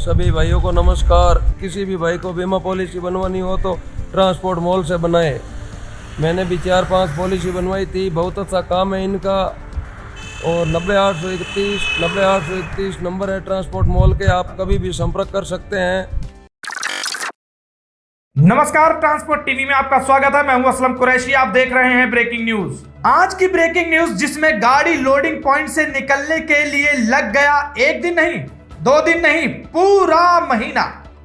सभी भाइयों को नमस्कार। किसी भी भाई को बीमा पॉलिसी बनवानी हो तो ट्रांसपोर्ट मॉल से बनाए। मैंने भी 4-5 पॉलिसी बनवाई थी, बहुत अच्छा काम है इनका। और 90-831 नंबर है ट्रांसपोर्ट मॉल के, आप कभी भी संपर्क कर सकते हैं। नमस्कार, ट्रांसपोर्ट टीवी में आपका स्वागत है। मैं हूं असलम कुरैशी, आप देख रहे हैं ब्रेकिंग न्यूज। आज की ब्रेकिंग न्यूज जिसमें गाड़ी लोडिंग पॉइंट से निकलने के लिए लग गया 1 दिन नहीं, 2 दिन नहीं, पूरा महीना।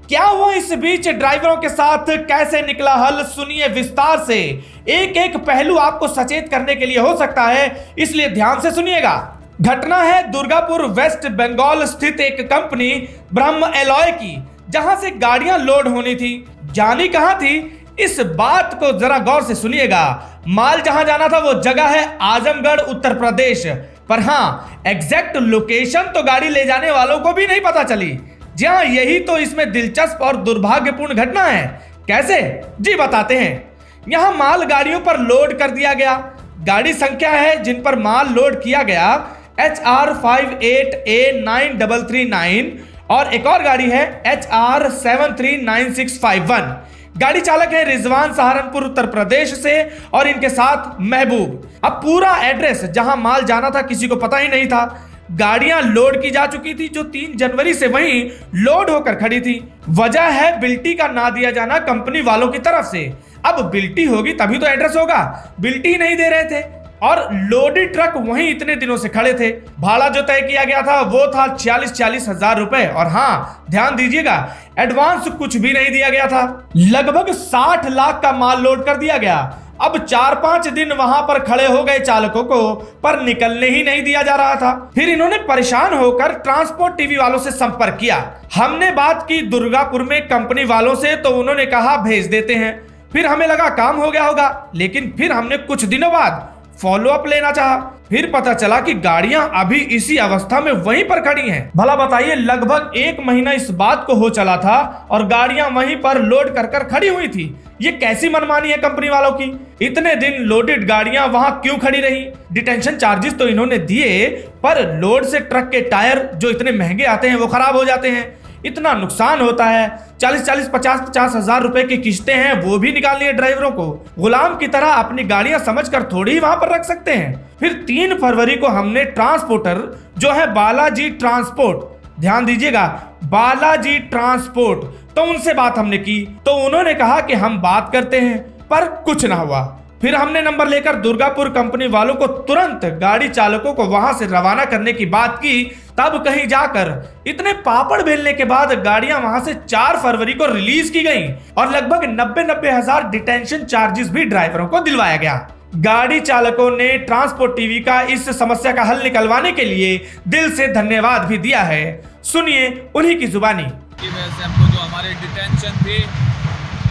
क्या हुआ इस बीच, ड्राइवरों के साथ कैसे निकला हल, सुनिए विस्तार से। एक एक पहलू आपको सचेत करने के लिए हो सकता है, इसलिए ध्यान से सुनिएगा। घटना है दुर्गापुर वेस्ट बंगाल स्थित एक कंपनी ब्रह्म एलॉय की, जहां से गाड़ियां लोड होनी थी। जानी कहां थी, इस बात को जरा गौर से सुनिएगा। माल जहां जाना था वो जगह है आजमगढ़, उत्तर प्रदेश। पर हाँ, एग्जैक्ट लोकेशन तो गाड़ी ले जाने वालों को भी नहीं पता चली। जी हाँ, यही तो इसमें दिलचस्प और दुर्भाग्यपूर्ण घटना है। कैसे, जी बताते हैं। यहां माल गाड़ियों पर लोड कर दिया गया। गाड़ी संख्या है जिन पर माल लोड किया गया HR 58A9339 और एक और गाड़ी है HR 739651। गाड़ी चालक है रिजवान, सहारनपुर उत्तर प्रदेश से, और इनके साथ महबूब। अब पूरा एड्रेस जहां माल जाना था किसी को पता ही नहीं था। गाड़ियां लोड की जा चुकी थी जो 3 जनवरी से वहीं लोड होकर खड़ी थी। वजह है बिल्टी का ना दिया जाना कंपनी वालों की तरफ से। अब बिल्टी होगी तभी तो एड्रेस होगा, बिल्टी ही नहीं दे रहे थे और लोडेड ट्रक वहीं इतने दिनों से खड़े थे। भाड़ा जो तय किया गया था वो था 40 हजार रुपए। और हाँ, ध्यान दीजिएगा, एडवांस कुछ भी नहीं दिया गया था। लगभग 60 लाख का माल लोड कर दिया गया। अब 4-5 दिन वहां पर खड़े हो गए चालकों को, पर निकलने ही नहीं दिया जा रहा था। फिर इन्होंने परेशान होकर ट्रांसपोर्ट टीवी वालों से संपर्क किया। हमने बात की दुर्गापुर में कंपनी वालों से, तो उन्होंने कहा भेज देते हैं। फिर हमें लगा काम हो गया होगा, लेकिन फिर हमने कुछ दिनों बाद फॉलो अप लेना चाहा। फिर पता चला कि गाड़ियां अभी इसी अवस्था में वहीं पर खड़ी हैं। भला बताइए, लगभग 1 महीना इस बात को हो चला था और गाड़ियां वहीं पर लोड कर खड़ी हुई थी। ये कैसी मनमानी है कंपनी वालों की। इतने दिन लोडेड गाड़ियां वहां क्यों खड़ी रही। डिटेंशन चार्जेस तो इन्होंने दिए, पर लोड से ट्रक के टायर जो इतने महंगे आते हैं वो खराब हो जाते हैं। इतना नुकसान होता है। 40-50 हजार रुपए की किस्तें हैं, वो भी निकालनी है ड्राइवरों को। गुलाम की तरह अपनी गाड़ियां समझकर थोड़ी ही वहां पर रख सकते हैं। फिर 3 फरवरी को हमने ट्रांसपोर्टर जो है बालाजी ट्रांसपोर्ट, ध्यान दीजिएगा, बालाजी ट्रांसपोर्ट, तो उनसे बात हमने की, तो उन्होंने कहा कि हम बात करते हैं, पर कुछ ना हुआ। फिर हमने नंबर लेकर दुर्गापुर कंपनी वालों को तुरंत गाड़ी चालकों को वहां से रवाना करने की बात की। तब कहीं जाकर इतने पापड़ बेलने के बाद गाड़ियां वहां से 4 फरवरी को रिलीज की गईं और लगभग 90 हजार डिटेंशन चार्जेस भी ड्राइवरों को दिलवाया गया। गाड़ी चालकों ने ट्रांसपोर्ट टीवी का इस समस्या का हल निकलवाने के लिए दिल से धन्यवाद भी दिया है। सुनिए उन्हीं की जुबानी। की वजह से हमको जो हमारी डिटेंशन थी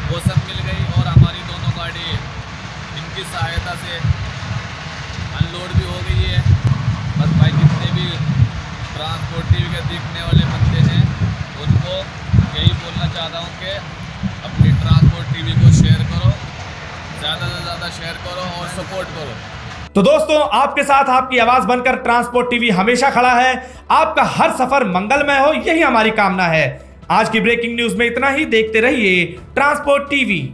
वो सब मिल गई और हमारी दोनों गाड़ी इनकी सहायता से अनलोड भी हो गई है। बस भाई जितने भी ट्रांसपोर्ट टीवी के देखने वाले बंदे हैं उनको यही बोलना चाहता हूँ कि अपनी ट्रांसपोर्ट टीवी को शेयर करो, ज़्यादा से ज़्यादा शेयर करो और सपोर्ट करो। तो दोस्तों, आपके साथ आपकी आवाज बनकर ट्रांसपोर्ट टीवी हमेशा खड़ा है। आपका हर सफर मंगलमय हो, यही हमारी कामना है। आज की ब्रेकिंग न्यूज में इतना ही। देखते रहिए ट्रांसपोर्ट टीवी।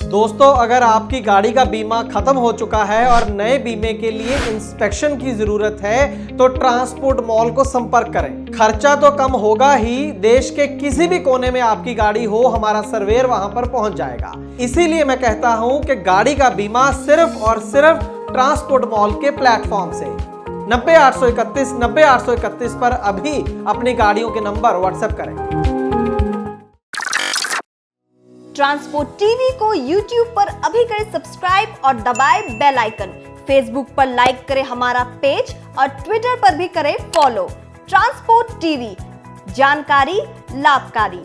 दोस्तों, अगर आपकी गाड़ी का बीमा खत्म हो चुका है और नए बीमे के लिए इंस्पेक्शन की जरूरत है तो ट्रांसपोर्ट मॉल को संपर्क करें। खर्चा तो कम होगा ही, देश के किसी भी कोने में आपकी गाड़ी हो, हमारा सर्वेयर वहां पर पहुंच जाएगा। इसीलिए मैं कहता हूं कि गाड़ी का बीमा सिर्फ और सिर्फ ट्रांसपोर्ट मॉल के प्लेटफॉर्म से 90-831 पर अभी अपनी गाड़ियों के नंबर व्हाट्सएप करें। ट्रांसपोर्ट टीवी को YouTube पर अभी करें सब्सक्राइब और दबाएं बेल आइकन। फेसबुक पर लाइक करें हमारा पेज और ट्विटर पर भी करें फॉलो। ट्रांसपोर्ट टीवी, जानकारी लाभकारी।